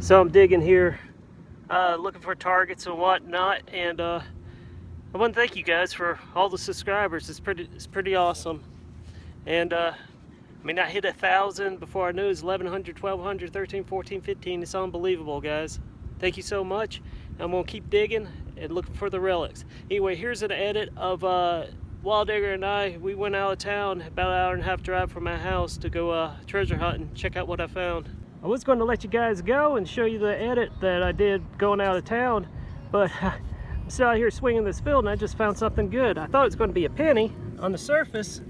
So I'm digging here, looking for targets and whatnot, and I want to thank you guys for all the subscribers. It's pretty awesome. And I mean, I hit 1,000 before I knew it was 1,100, 1,200, 13, 14, 15. It's unbelievable, guys. Thank you so much. I'm gonna keep digging and looking for the relics. Anyway, here's an edit of Wild Digger and I. We went out of town, about an hour and a half drive from my house, to go treasure hunting. Check out what I found. I was going to let you guys go and show you the edit that I did going out of town, but I'm still out here swinging this field and I just found something good. I thought it was going to be a penny on the surface,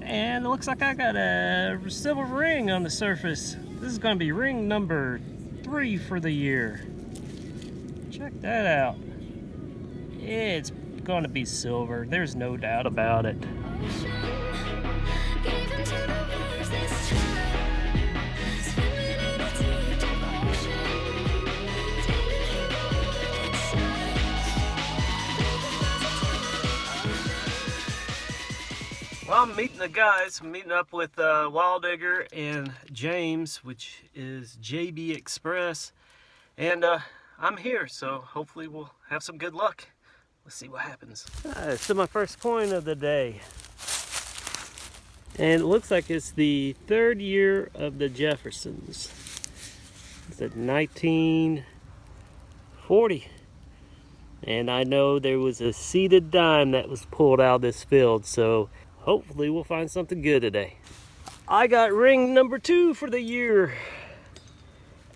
and it looks like I got a silver ring on the surface. This is going to be ring number 3 for the year. Check that out. It's going to be silver. There's no doubt about it. Well, I'm meeting the guys. I'm meeting up with Wild Digger and James, which is Jbexpress, and I'm here, so hopefully we'll have some good luck. Let's see what happens. So my first coin of the day, and it looks like it's the 3rd year of the Jeffersons. It's at 1940, and I know there was a seeded dime that was pulled out of this field, so hopefully we'll find something good today. I got ring number 2 for the year.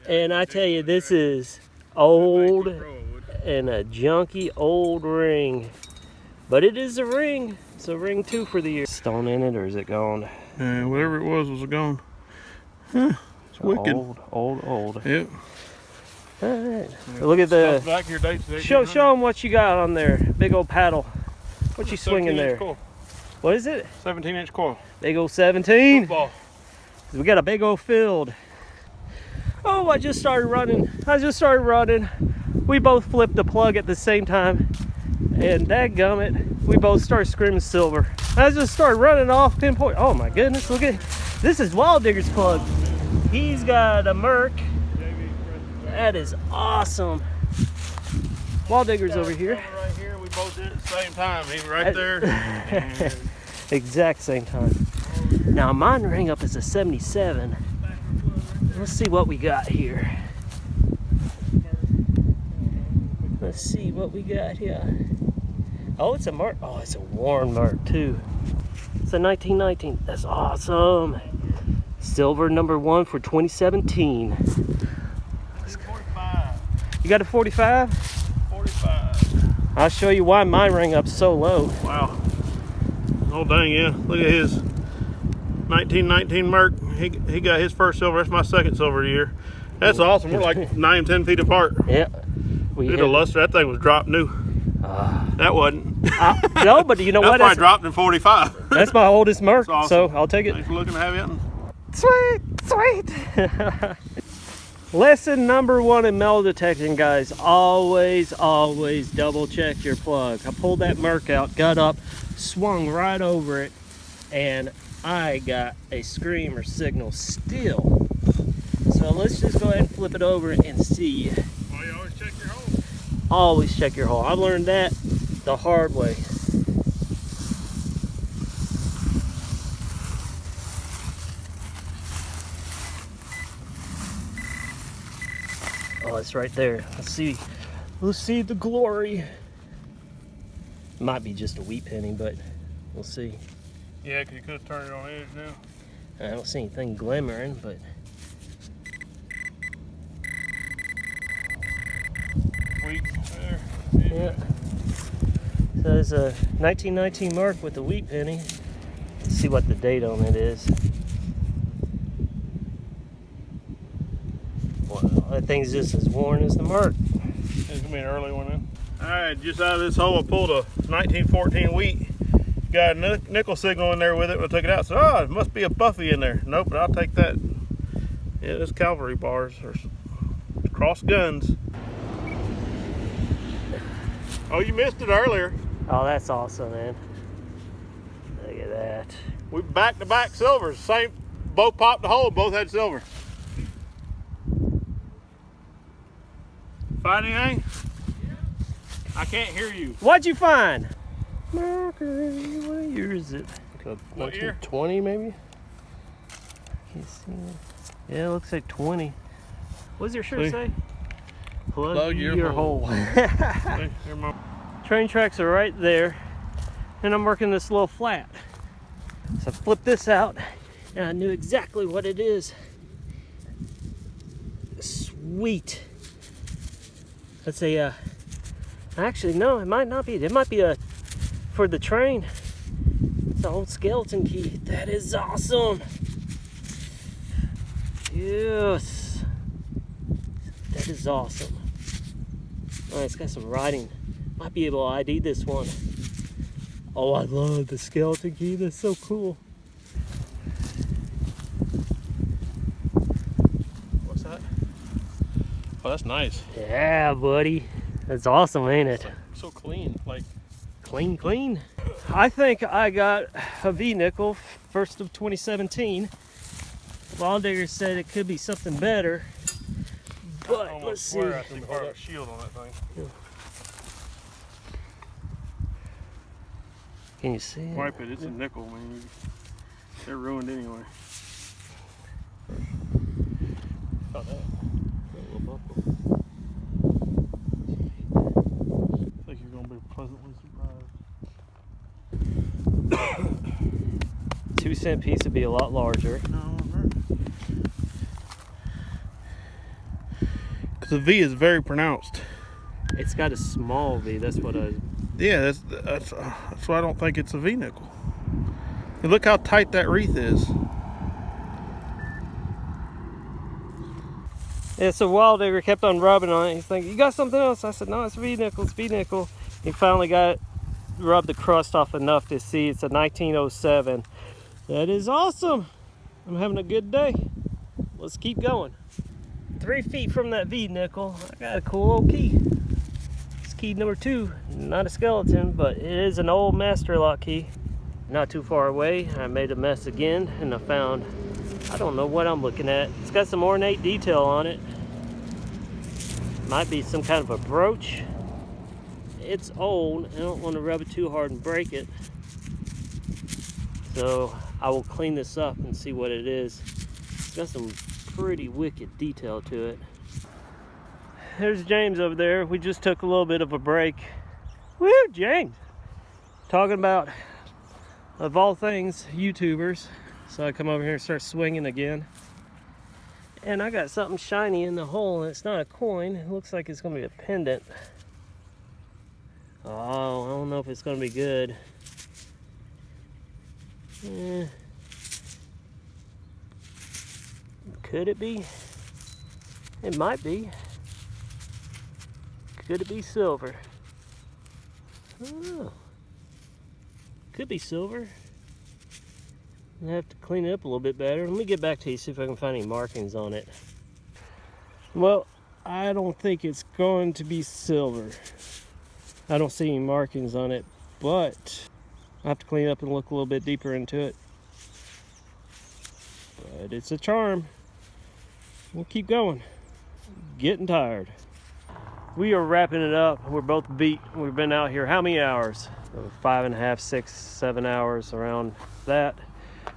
And I tell you, this is old and a junky old ring. But it is a ring. So ring 2 for the year. Stone in it, or is it gone? Whatever it was gone. Huh, it's wicked. Old. Yep. All right. Look at the... Back your dates. Show them what you got on there. Big old paddle. What you swinging there? Coil. What is it? 17-inch coil. Big old 17. Football. We got a big old field. Oh, I just started running. We both flipped the plug at the same time. And dadgummit, we both started screaming silver. I just started running off pinpoint. Oh my goodness, look at this. Is Wild Digger's plug. He's got a Merc. That is awesome. Wild Digger's over here. Right here, we both did it at the same time. He was right there. Exact same time. Now mine ring up as a 77. Let's see what we got here. Let's see what we got here. Oh, it's a Merc. Oh, it's a worn Merc too. It's a 1919. That's awesome. Silver number 1 for 2017. 45. You got a 45? 45. I'll show you why mine ring up so low. Wow. Oh dang, yeah. Look at his 1919 Merc. He got his first silver. That's my second silver year. That's awesome. We're like 9, 10 feet apart. Yeah. Look at the luster. That thing was dropped new. That wasn't. No, but you know what? That's probably dropped in 45. That's my oldest Merc, awesome. so I'll take it. Thanks for looking to have it. Sweet. Lesson number 1 in metal detecting, guys. Always double check your plug. I pulled that Merc out, got up, swung right over it, and I got a screamer signal still. So let's just go ahead and flip it over and see. Oh, you always check your hole? Always check your hole. I learned that the hard way. Oh, it's right there. Let's see the glory. Might be just a wheat penny, but we'll see. Yeah, because you could have turned it on edge now. I don't see anything glimmering, but Wheat there. yeah. So there's a 1919 Merc with a wheat penny. Let's see what the date on it is. Well, that thing's just as worn as the Merc. It's gonna be an early one then. All right, just out of this hole, I pulled a 1914 wheat. Got a nickel signal in there with it. I took it out. So, it must be a Buffy in there. Nope, but I'll take that. Yeah, there's cavalry bars or cross guns. Oh, you missed it earlier. Oh, that's awesome, man. Look at that. We back-to-back silvers. Same, both popped the hole. Both had silver. Find anything? I can't hear you. What'd you find? Mercury, what year is it? What year? 20 maybe? Can't see it. Yeah, it looks like 20. What does your shirt say? Plug your hole. Train tracks are right there, and I'm working this little flat. So I flipped this out, and I knew exactly what it is. Sweet. Let's say, actually, no, it might not be. It might be for the train. It's an old skeleton key. That is awesome. Yes. That is awesome. All right, it's got some writing. Might be able to ID this one. Oh, I love the skeleton key. That's so cool. What's that? Oh, that's nice. Yeah, buddy. That's awesome, ain't it? So clean, like clean, clean. I think I got a V-nickel, first of 2017. Wild Digger said it could be something better, but let's see. I think hold that shield on that thing. Yeah. Can you see it? Wipe it. It's a nickel, man. They're ruined anyway. Oh, that. I think you're gonna be pleasantly surprised. 2-cent piece would be a lot larger. Because the V is very pronounced. It's got a small V. That's what I. Yeah, that's why I don't think it's a V nickel. And look how tight that wreath is. Yeah, so Wild Digger kept on rubbing on it. He's thinking, "You got something else?" I said, "No, it's V-nickel. It's V-nickel." He finally got it, rubbed the crust off enough to see it's a 1907. That is awesome. I'm having a good day. Let's keep going. 3 feet from that V-nickel, I got a cool old key. It's key number 2. Not a skeleton, but it is an old master lock key. Not too far away, I made a mess again, and I found, I don't know what I'm looking at. It's got some ornate detail on it. Might be some kind of a brooch. It's old. I don't want to rub it too hard and break it. So I will clean this up and see what it is. It's got some pretty wicked detail to it. There's James over there. We just took a little bit of a break. Woo, James! Talking about, of all things, YouTubers. So I come over here and start swinging again. And I got something shiny in the hole, and it's not a coin. It looks like it's gonna be a pendant. Oh, I don't know if it's gonna be good. Could it be? It might be. Could it be silver? Oh. Could be silver. I have to clean it up a little bit better. Let me get back to you, see if I can find any markings on it. Well, I don't think it's going to be silver. I don't see any markings on it, but I have to clean up and look a little bit deeper into it. But it's a charm. We'll keep going. Getting tired. We are wrapping it up. We're both beat. We've been out here how many hours? 5.5, 6, 7 hours, around that.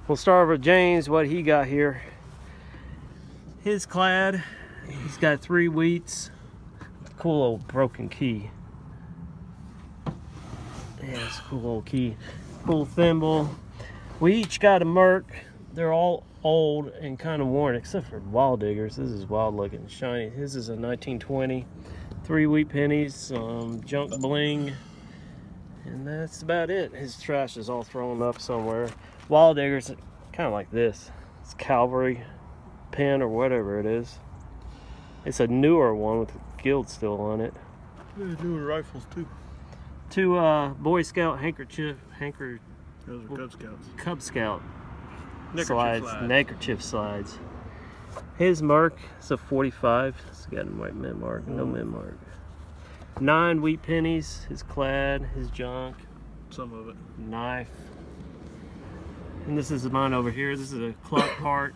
We'll start with James, what he got here. His clad, he's got 3 wheats. Cool old broken key. Yeah, it's a cool old key. Cool thimble. We each got a Merc. They're all old and kind of worn, except for Wild Digger's. This is wild looking, shiny. His is a 1920. 3 wheat pennies, some junk bling, and that's about it. His trash is all thrown up somewhere. Wild Digger's kind of like this. It's Cavalry pen or whatever it is. It's a newer one with the guild still on it. Yeah, newer rifles too. 2 Boy Scout Those are Cub Scouts. Cub Scout Neckerchief slides. Neckerchief slides. His mark is a 45. It's got a mint mark, no mint mark. 9 wheat pennies, his clad, his junk. Some of it. Knife. And this is mine over here. This is a clock part.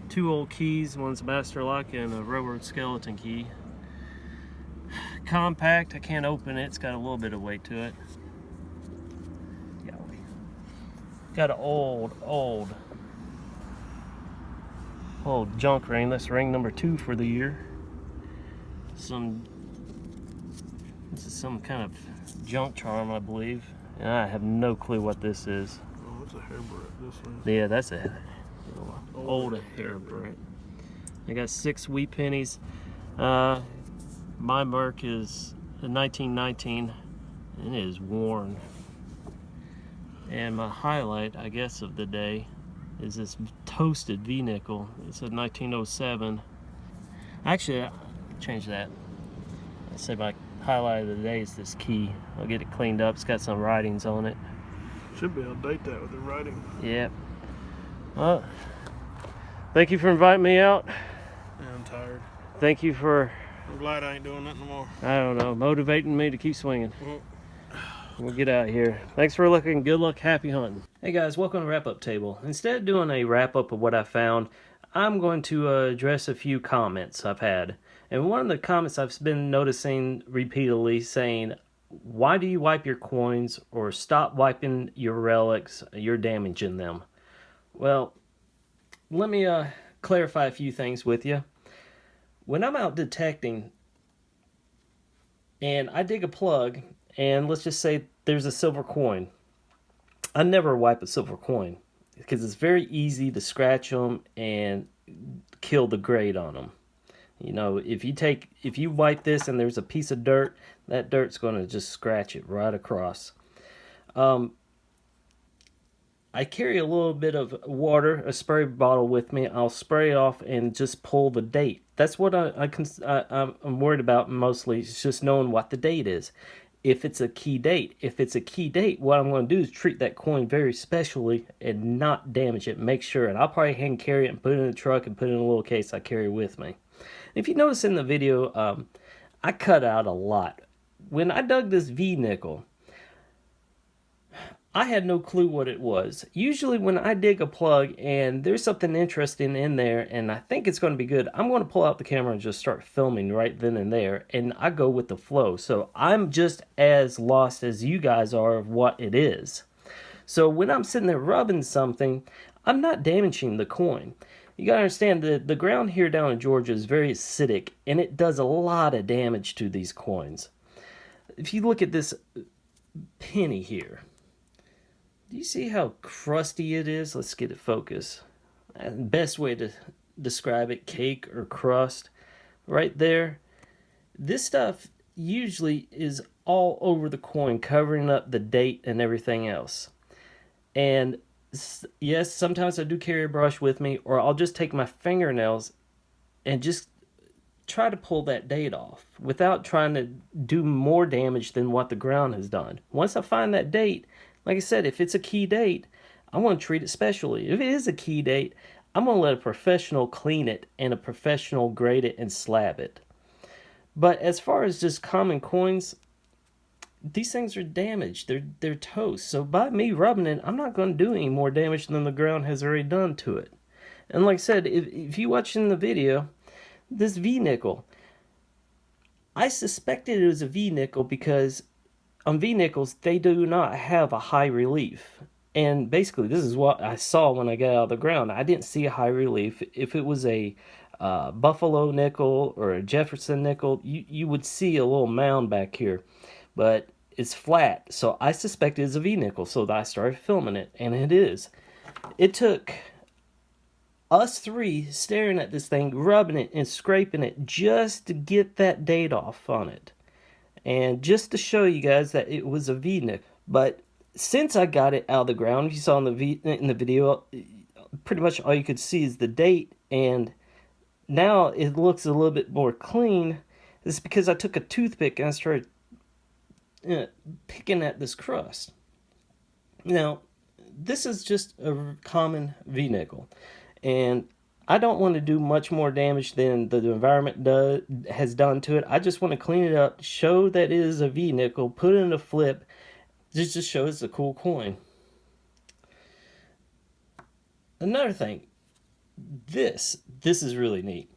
2 old keys. One's a master lock and a railroad skeleton key. compact. I can't open it. It's got a little bit of weight to it. Golly. Got an old junk ring. That's ring number 2 for the year. This is some kind of junk charm, I believe. And I have no clue what this is. Oh, it's a hairbread, this one. Yeah, that's a old hairbread. I got 6 wheat pennies. My mark is a 1919, and it is worn. And my highlight, I guess, of the day is this toasted V-nickel. It's a 1907. Actually, I'll change that. I say my highlight of the day is this key. I'll get it cleaned up. It's got some writings on it. Should be able to date that with the writing. Yep. Well, thank you for inviting me out. Yeah, I'm tired. Thank you for, I'm glad I ain't doing that no more. I don't know, motivating me to keep swinging. We'll get out of here. Thanks for looking. Good luck. Happy hunting. Hey guys, welcome to Wrap Up Table. Instead of doing a wrap up of what I found, I'm going to address a few comments I've had. And one of the comments I've been noticing repeatedly saying, why do you wipe your coins, or stop wiping your relics, you're damaging them. Well, let me clarify a few things with you. When I'm out detecting and I dig a plug, and let's just say there's a silver coin, I never wipe a silver coin because it's very easy to scratch them and kill the grade on them. You know, if you wipe this and there's a piece of dirt, that dirt's going to just scratch it right across. I carry a little bit of water, a spray bottle with me. I'll spray off and just pull the date. That's what I'm worried about mostly. It's just knowing what the date is. If it's a key date, what I'm going to do is treat that coin very specially and not damage it. Make sure, and I'll probably hand carry it and put it in the truck and put it in a little case I carry with me. If you notice in the video, I cut out a lot. When I dug this V-nickel, I had no clue what it was. Usually when I dig a plug and there's something interesting in there and I think it's going to be good, I'm going to pull out the camera and just start filming right then and there, and I go with the flow. So I'm just as lost as you guys are of what it is. So when I'm sitting there rubbing something, I'm not damaging the coin. You gotta understand that the ground here down in Georgia is very acidic, and it does a lot of damage to these coins. If you look at this penny here, do you see how crusty it is? Let's get it focused. Best way to describe it, cake or crust. Right there. This stuff usually is all over the coin, covering up the date and everything else. And yes, sometimes I do carry a brush with me, or I'll just take my fingernails and just try to pull that date off without trying to do more damage than what the ground has done. Once I find that date, like I said, if it's a key date, I want to treat it specially. If it is a key date, I'm going to let a professional clean it and a professional grade it and slab it. But as far as just common coins, these things are damaged. They're toast. So by me rubbing it, I'm not going to do any more damage than the ground has already done to it. And like I said, if you watch in the video, this V-nickel, I suspected it was a V-nickel because on V-nickels, they do not have a high relief. And basically, this is what I saw when I got out of the ground. I didn't see a high relief. If it was a Buffalo nickel or a Jefferson nickel, you would see a little mound back here. But it's flat, so I suspected it was a V-nickel, so I started filming it, and it is. It took us 3 staring at this thing, rubbing it and scraping it just to get that date off on it. And just to show you guys that it was a V-nickel. But since I got it out of the ground, if you saw in the video, pretty much all you could see is the date, and now it looks a little bit more clean. It's because I took a toothpick and I started picking at this crust. Now, this is just a common V-nickel, and I don't want to do much more damage than the environment has done to it. I just want to clean it up, show that it is a V-nickel, put it in a flip, just to show it's a cool coin. Another thing, this is really neat.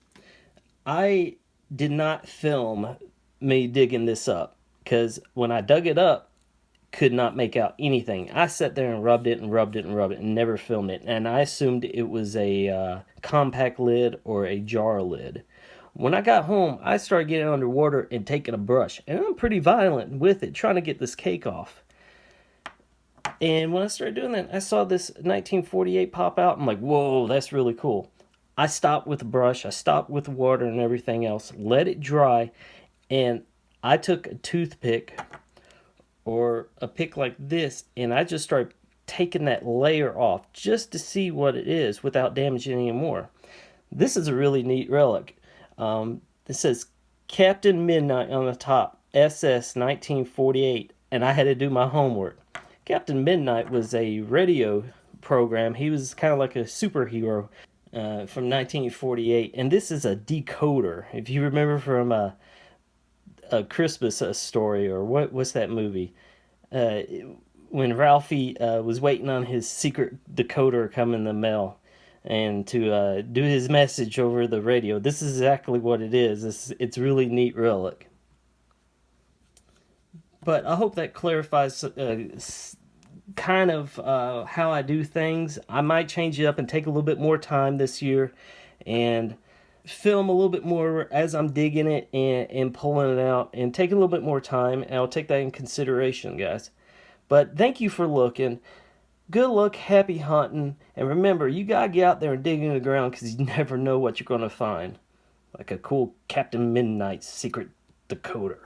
I did not film me digging this up, because when I dug it up, could not make out anything. I sat there and rubbed it and rubbed it and rubbed it and never filmed it, and I assumed it was a compact lid or a jar lid. When I got home, I started getting underwater and taking a brush, and I'm pretty violent with it, trying to get this cake off. And when I started doing that, I saw this 1948 pop out. I'm like, whoa, that's really cool. I stopped with the brush, I stopped with the water and everything else, let it dry, and I took a toothpick or a pick like this, and I just started taking that layer off just to see what it is without damaging it anymore. This is a really neat relic. This says Captain Midnight on the top, SS 1948, and I had to do my homework. Captain Midnight was a radio program. He was kind of like a superhero from 1948, and this is a decoder. If you remember from a Christmas Story, or what's that movie? When Ralphie was waiting on his secret decoder come in the mail and to do his message over the radio. This is exactly what it is. It's really neat relic. But I hope that clarifies kind of how I do things. I might change it up and take a little bit more time this year and film a little bit more as I'm digging it and pulling it out, and take a little bit more time, and I'll take that in consideration, guys. But thank you for looking. Good luck, happy hunting, and remember, you gotta get out there and dig in the ground, because you never know what you're gonna find. Like a cool Captain Midnight's secret decoder.